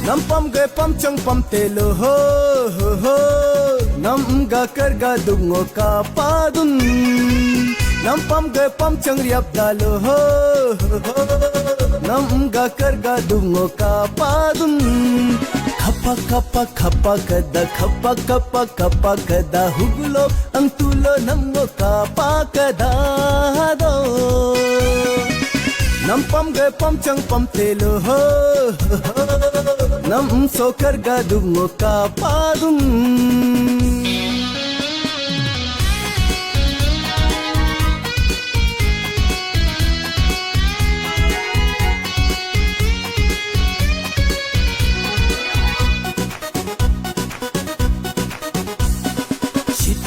Nam pam ge pam chang pam te lo ho ho ho. Nam ga kar ga dungo ka pa dun. Nam pam ge pam chang riap da lo ho ho ho. Nam ga kar ga dungo ka pa dun. Khapa khapa khapa kada khapa khapa khapa kada hugulo ang tulo nammo ka pa kada do. Nam pam ge pam chang pam te lo ho ho. Nam so kar ga dungo ka pa dun.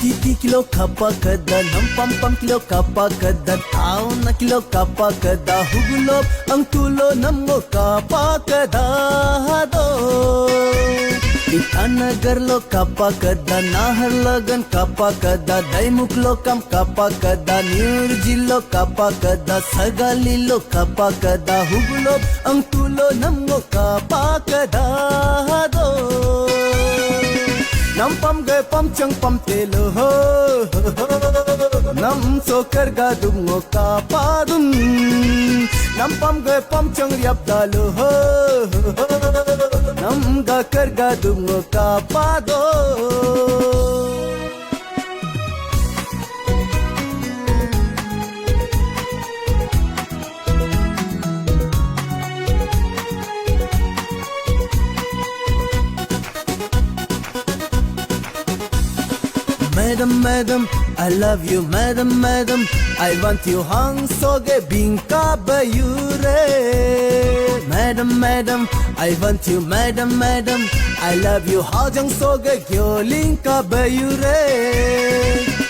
Titi kilo kapa kada nam pam pam kilo kapa kada tao na kilo kapa kada hugulop ang tulo nammo kapa kada do. Itanagar lo kapa kada nahar lagan kapa kada daimuk lo kam kapa kada nirjil lo kapa kada sagali lo kapa kada hugulop ang tulo nammo kapa kada do. Nam pam ge pam chang pam te lo ho ho. Nam so kar ga dungo ka pa dun. Nam pam ge pam chang riap da lo ho ho. Nam ga kar ga dungo ka pa do. Madam, madam, I love you, madam, madam. I want you hang soge binka bayure. Madam, madam, I want you, madam, madam. I love you hajang soge gyolinka bayure.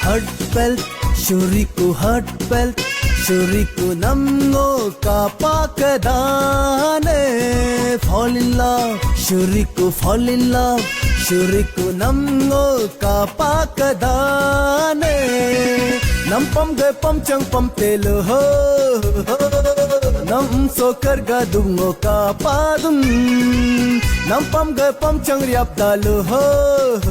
Heart belt, shuriku heart belt. Shuriku namno kapakadane. Fall in love, shuriku fall in love. Shuriku namno kapakadane. Nam pam ge pam chang pam te lo ho ho. Nam so kar ga dungo ka pa dun. Nam pam ge pam chang riap da lo ho ho.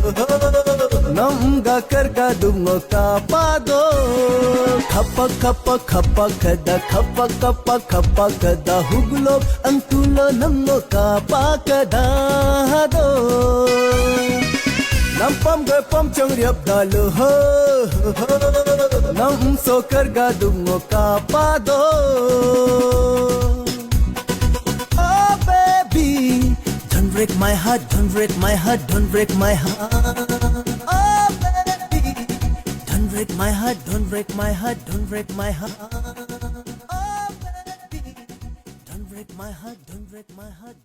Nam ga kar ga dungo ka pa do. Khapa khapa khapa kada khapa khapa khapa kada huglo ang tulo nammo ka pa kada do. Nam pam ge pam chang riap da lo ho ho. Nam so kar ga dungo ka pa do. Oh baby, don't break my heart, don't break my heart, don't break my heart. Oh baby, don't break my heart, don't break my heart, don't break my heart. Oh baby, don't break my heart, don't break my heart.